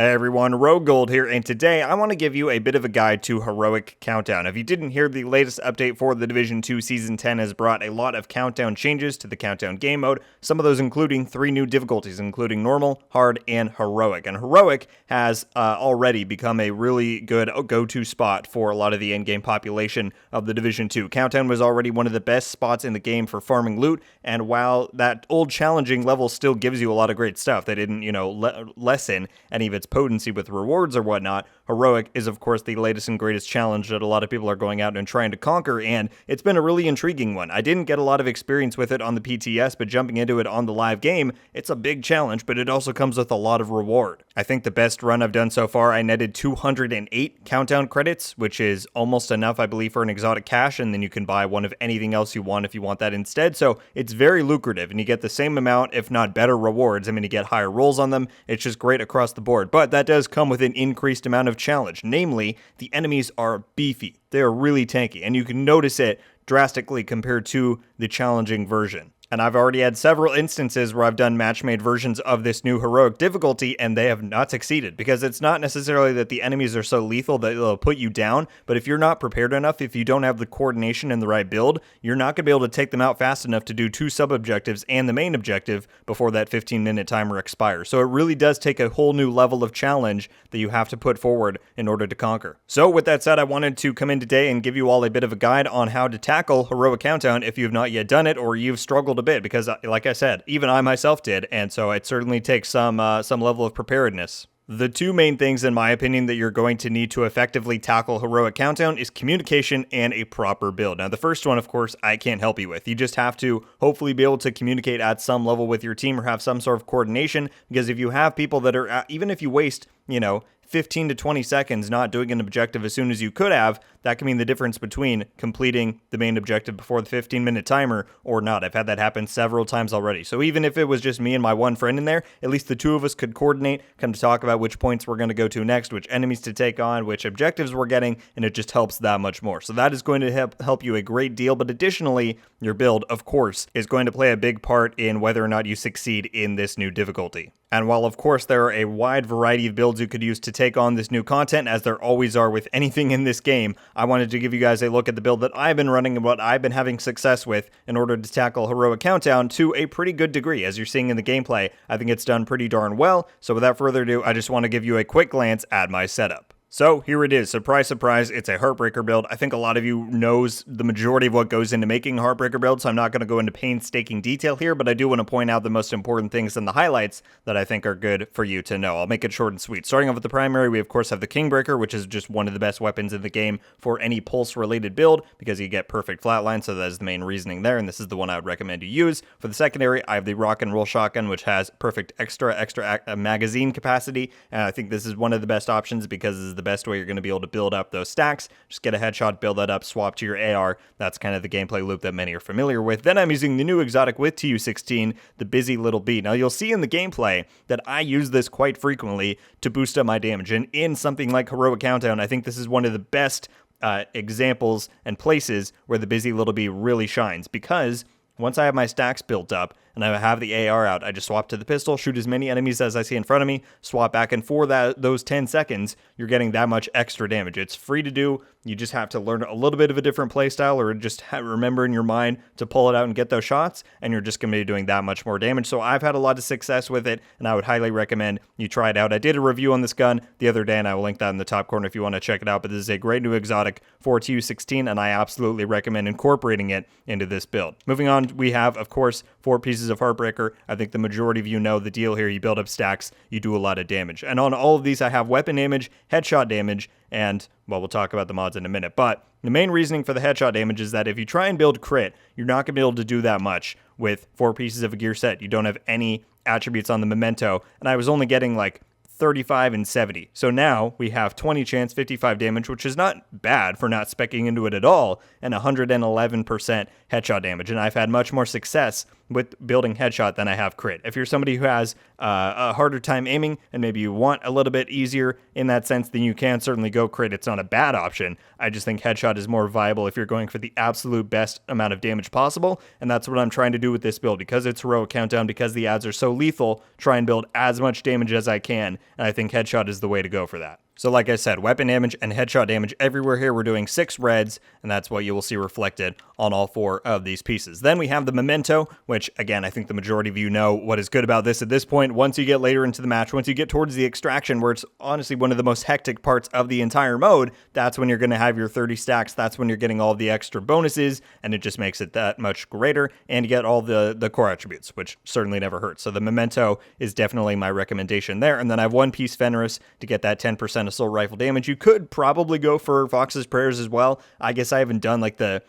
Hey everyone, RogueGold here, and today I want to give you a bit of a guide to Heroic Countdown. If you didn't hear, the latest update for the Division 2 Season 10 has brought a lot of countdown changes to the countdown game mode, some of those including 3 new difficulties, including Normal, Hard, and Heroic. And Heroic has already become a really good go-to spot for a lot of the endgame population of the Division 2. Countdown was already one of the best spots in the game for farming loot, and while that old challenging level still gives you a lot of great stuff, they didn't, lessen any of its potency with rewards or whatnot. Heroic is, of course, the latest and greatest challenge that a lot of people are going out and trying to conquer, and it's been a really intriguing one. I didn't get a lot of experience with it on the PTS, but jumping into it on the live game, it's a big challenge, but it also comes with a lot of reward. I think the best run I've done so far, I netted 208 countdown credits, which is almost enough, I believe, for an exotic cache, and then you can buy one of anything else you want if you want that instead. So it's very lucrative, and you get the same amount, if not better rewards. I mean, you get higher rolls on them. It's just great across the board. But that does come with an increased amount of challenge. Namely, the enemies are beefy. They are really tanky, and you can notice it drastically compared to the challenging version. And I've already had several instances where I've done match-made versions of this new heroic difficulty, and they have not succeeded, because it's not necessarily that the enemies are so lethal that they'll put you down, but if you're not prepared enough, if you don't have the coordination and the right build, you're not going to be able to take them out fast enough to do 2 sub-objectives and the main objective before that 15-minute timer expires. So it really does take a whole new level of challenge that you have to put forward in order to conquer. So with that said, I wanted to come in today and give you all a bit of a guide on how to tackle Heroic Countdown if you've not yet done it, or you've struggled a bit, because like I said, even I myself did, and so it certainly takes some level of preparedness. The 2 main things, in my opinion, that you're going to need to effectively tackle Heroic Countdown is communication and a proper build. Now, the first one, of course, I can't help you with. You just have to hopefully be able to communicate at some level with your team or have some sort of coordination, because if you have people that are, even if you waste, 15 to 20 seconds not doing an objective as soon as you could have, that can mean the difference between completing the main objective before the 15-minute timer or not. I've had that happen several times already. So even if it was just me and my one friend in there, at least the 2 of us could coordinate, kind of talk about which points we're going to go to next, which enemies to take on, which objectives we're getting, and it just helps that much more. So that is going to help you a great deal, but additionally, your build, of course, is going to play a big part in whether or not you succeed in this new difficulty. And while, of course, there are a wide variety of builds you could use to take on this new content, as there always are with anything in this game, I wanted to give you guys a look at the build that I've been running and what I've been having success with in order to tackle Heroic Countdown to a pretty good degree. As you're seeing in the gameplay, I think it's done pretty darn well. So without further ado, I just want to give you a quick glance at my setup. So here it is. Surprise, surprise, it's a Heartbreaker build. I think a lot of you knows the majority of what goes into making a Heartbreaker build, so I'm not going to go into painstaking detail here, but I do want to point out the most important things and the highlights that I think are good for you to know. I'll make it short and sweet. Starting off with the primary, we of course have the Kingbreaker, which is just one of the best weapons in the game for any pulse-related build, because you get perfect flatline, so that is the main reasoning there, and this is the one I would recommend you use. For the secondary, I have the Rock and Roll Shotgun, which has perfect extra magazine capacity, and I think this is one of the best options because this is the best way you're going to be able to build up those stacks. Just get a headshot, build that up, swap to your AR. That's kind of the gameplay loop that many are familiar with. Then I'm using the new exotic with TU16, the Busy Little Bee. Now you'll see in the gameplay that I use this quite frequently to boost up my damage, and in something like Heroic Countdown, I think this is one of the best examples and places where the Busy Little Bee really shines, because once I have my stacks built up and I have the AR out, I just swap to the pistol, shoot as many enemies as I see in front of me, swap back, and for those 10 seconds, you're getting that much extra damage. It's free to do. You just have to learn a little bit of a different playstyle, or just remember in your mind to pull it out and get those shots, and you're just going to be doing that much more damage. So I've had a lot of success with it, and I would highly recommend you try it out. I did a review on this gun the other day, and I will link that in the top corner if you want to check it out, but this is a great new exotic for TU16, and I absolutely recommend incorporating it into this build. Moving on, we have, of course, 4 pieces of Heartbreaker. I think the majority of you know the deal here. You build up stacks, you do a lot of damage. And on all of these, I have weapon damage, headshot damage, and, well, we'll talk about the mods in a minute. But the main reasoning for the headshot damage is that if you try and build crit, you're not going to be able to do that much with 4 pieces of a gear set. You don't have any attributes on the memento, and I was only getting like 35 and 70. So now we have 20 chance, 55 damage, which is not bad for not speccing into it at all, and 111% headshot damage. And I've had much more success with building headshot than I have crit. If you're somebody who has a harder time aiming and maybe you want a little bit easier in that sense, then you can certainly go crit. It's not a bad option. I just think headshot is more viable if you're going for the absolute best amount of damage possible, and that's what I'm trying to do with this build. Because it's Heroic Countdown, because the ads are so lethal, try and build as much damage as I can, and I think headshot is the way to go for that. So like I said, weapon damage and headshot damage everywhere here. We're doing 6 reds, and that's what you will see reflected on all 4 of these pieces. Then we have the memento, which again, I think the majority of you know what is good about this at this point. Once you get later into the match, once you get towards the extraction, where it's honestly one of the most hectic parts of the entire mode, that's when you're going to have your 30 stacks. That's when you're getting all the extra bonuses, and it just makes it that much greater, and you get all the core attributes, which certainly never hurts. So the memento is definitely my recommendation there. And then I have one piece Fenris to get that 10% assault rifle damage. You could probably go for Fox's Prayers as well. I guess I haven't done like the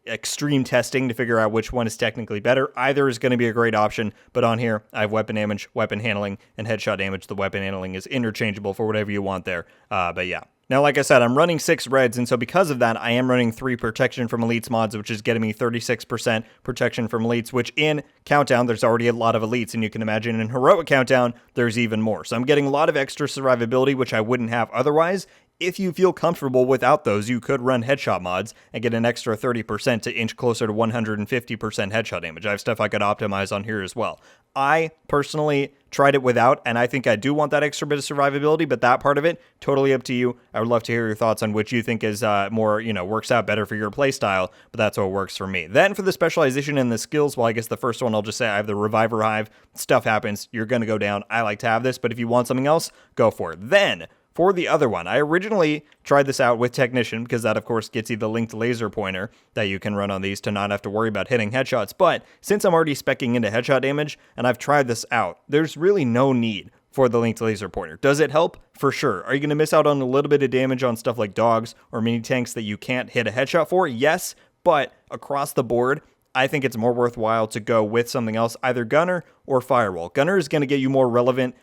extreme testing to figure out which one is technically better. Either is going to be a great option, but on here I have weapon damage, weapon handling, and headshot damage. The weapon handling is interchangeable for whatever you want there. But yeah. Now, like I said, I'm running 6 reds, and so because of that, I am running 3 protection from elites mods, which is getting me 36% protection from elites, which in Countdown, there's already a lot of elites, and you can imagine in Heroic Countdown, there's even more. So I'm getting a lot of extra survivability, which I wouldn't have otherwise. If you feel comfortable without those, you could run headshot mods and get an extra 30% to inch closer to 150% headshot damage. I have stuff I could optimize on here as well. I personally tried it without, and I think I do want that extra bit of survivability, but that part of it, totally up to you. I would love to hear your thoughts on which you think is more, works out better for your playstyle, but that's what works for me. Then for the specialization and the skills, well, I guess the first one, I'll just say I have the Reviver Hive. Stuff happens. You're going to go down. I like to have this, but if you want something else, go for it. Then for the other one, I originally tried this out with Technician because that, of course, gets you the linked laser pointer that you can run on these to not have to worry about hitting headshots. But since I'm already speccing into headshot damage and I've tried this out, there's really no need for the linked laser pointer. Does it help? For sure. Are you going to miss out on a little bit of damage on stuff like dogs or mini tanks that you can't hit a headshot for? Yes, but across the board, I think it's more worthwhile to go with something else, either Gunner or Firewall. Gunner is going to get you more relevant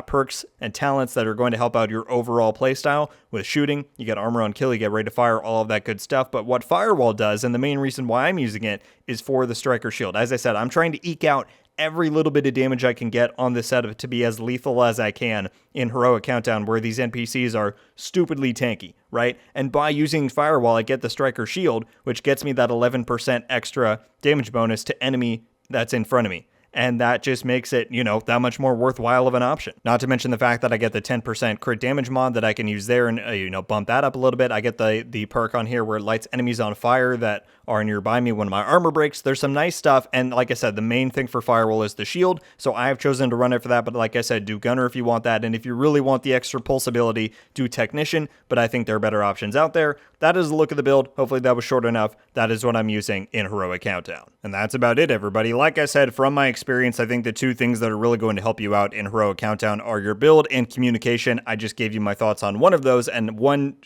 perks and talents that are going to help out your overall playstyle. With shooting, you get armor on kill, you get ready to fire, all of that good stuff. But what Firewall does, and the main reason why I'm using it, is for the Striker Shield. As I said, I'm trying to eke out every little bit of damage I can get on this setup to be as lethal as I can in Heroic Countdown, where these NPCs are stupidly tanky, right? And by using Firewall, I get the Striker Shield, which gets me that 11% extra damage bonus to enemy that's in front of me. And that just makes it, that much more worthwhile of an option. Not to mention the fact that I get the 10% crit damage mod that I can use there and, bump that up a little bit. I get the perk on here where it lights enemies on fire that are nearby me when my armor breaks. There's some nice stuff. And like I said, the main thing for Firewall is the shield. So I have chosen to run it for that. But like I said, do Gunner if you want that. And if you really want the extra pulse ability, do Technician. But I think there are better options out there. That is the look of the build. Hopefully that was short enough. That is what I'm using in Heroic Countdown. And that's about it, everybody. Like I said, from my experience, I think the 2 things that are really going to help you out in Heroic Countdown are your build and communication. I just gave you my thoughts on one of those, and one,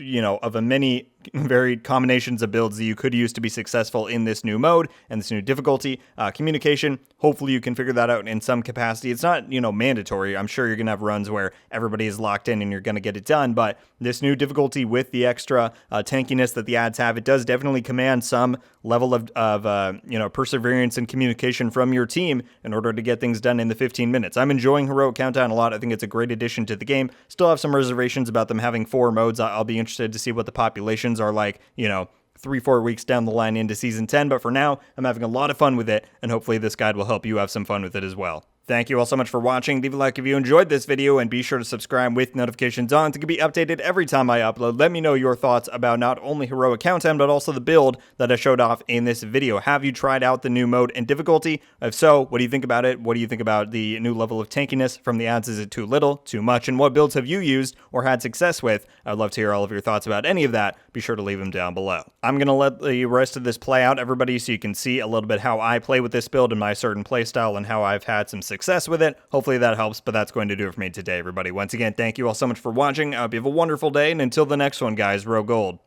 of a many varied combinations of builds that you could use to be successful in this new mode and this new difficulty. Communication, hopefully you can figure that out in some capacity. It's not, mandatory. I'm sure you're going to have runs where everybody is locked in and you're going to get it done, but this new difficulty with the extra tankiness that the ads have, it does definitely command some level of perseverance and communication from your team in order to get things done in the 15 minutes. I'm enjoying Heroic Countdown a lot. I think it's a great addition to the game. Still have some reservations about them having 4 modes. I'll be interested to see what the populations are like, 3-4 weeks down the line into Season 10. But for now, I'm having a lot of fun with it, and hopefully this guide will help you have some fun with it as well. Thank you all so much for watching. Leave a like if you enjoyed this video, and be sure to subscribe with notifications on to be updated every time I upload. Let me know your thoughts about not only Heroic Countdown, but also the build that I showed off in this video. Have you tried out the new mode and difficulty? If so, what do you think about it? What do you think about the new level of tankiness from the ads? Is it too little, too much? And what builds have you used or had success with? I'd love to hear all of your thoughts about any of that. Be sure to leave them down below. I'm going to let the rest of this play out, everybody, so you can see a little bit how I play with this build and my certain playstyle and how I've had some success with it. Hopefully that helps, but that's going to do it for me today, everybody. Once again, thank you all so much for watching. I hope you have a wonderful day, and until the next one, guys, RogueGold.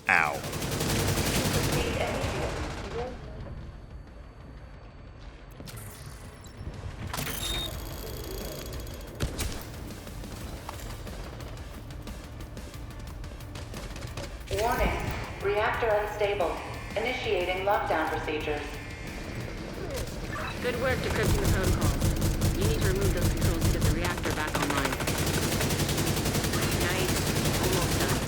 Ow. Warning, reactor unstable. Initiating lockdown procedures. Good work decrypting the protocols. You need to remove those controls to get the reactor back online. Nice. Almost done.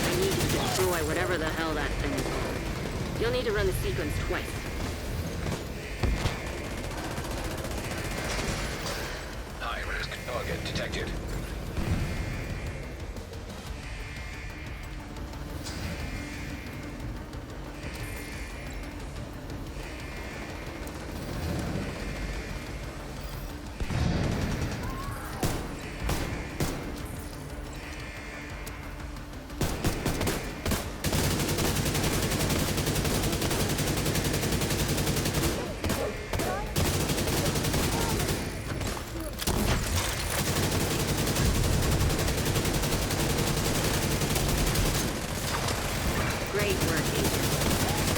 I need you to destroy whatever the hell that thing is called. You'll need to run the sequence twice. High-risk target detected. Great work, Agent.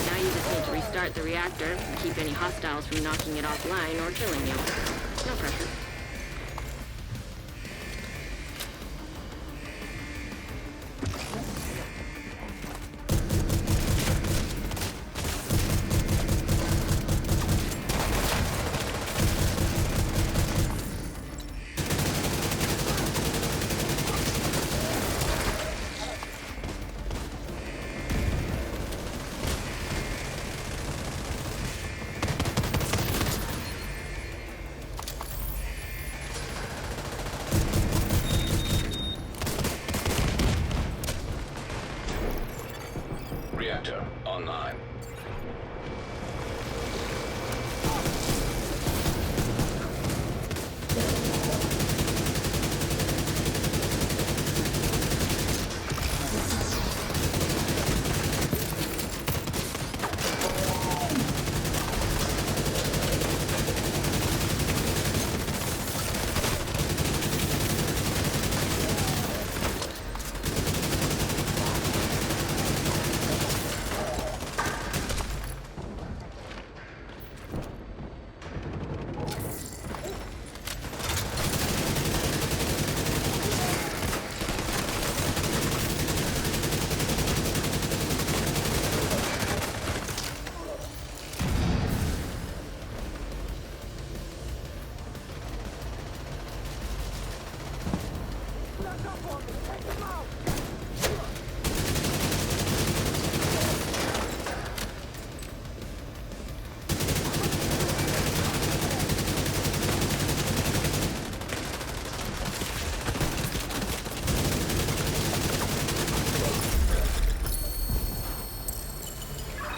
Now you just need to restart the reactor and keep any hostiles from knocking it offline or killing you. No pressure. Reactor online.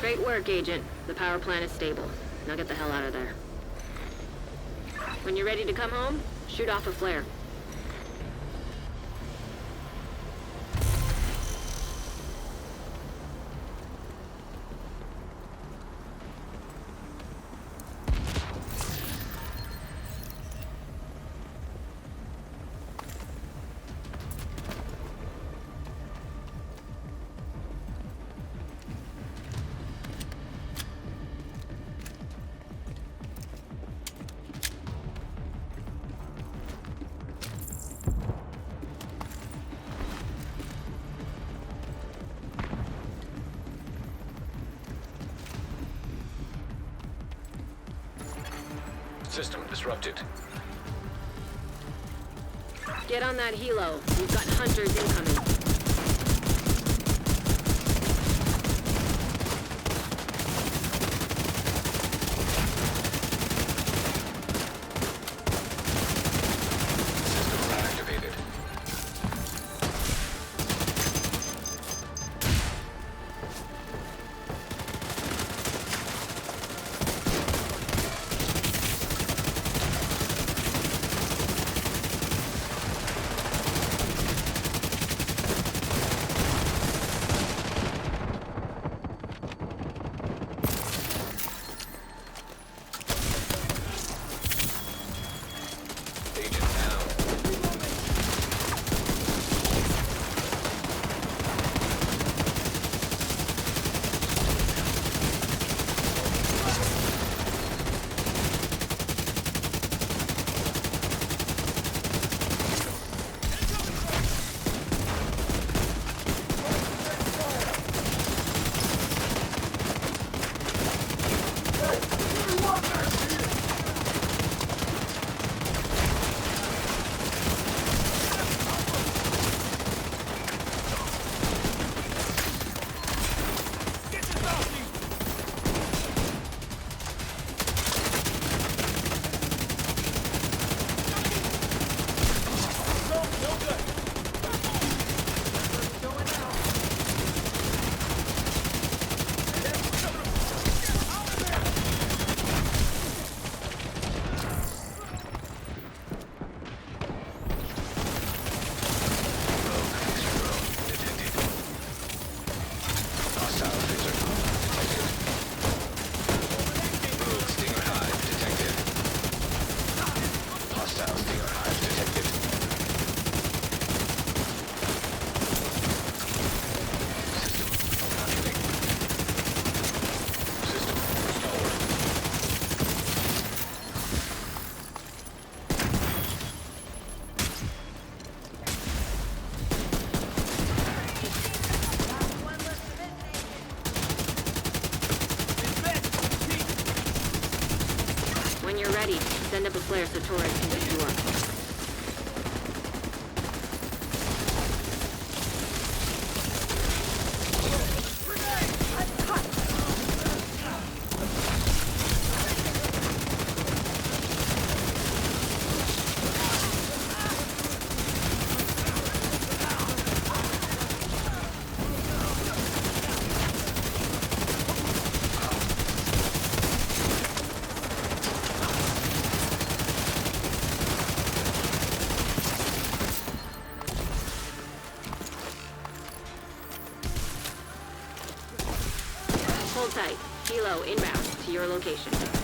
Great work, Agent. The power plant is stable. Now get the hell out of there. When you're ready to come home, shoot off a flare. System disrupted. Get on that helo. We've got hunters incoming. System activated. we're ready, send up a flare so Torres can pick you up. Hold tight. Helo inbound to your location.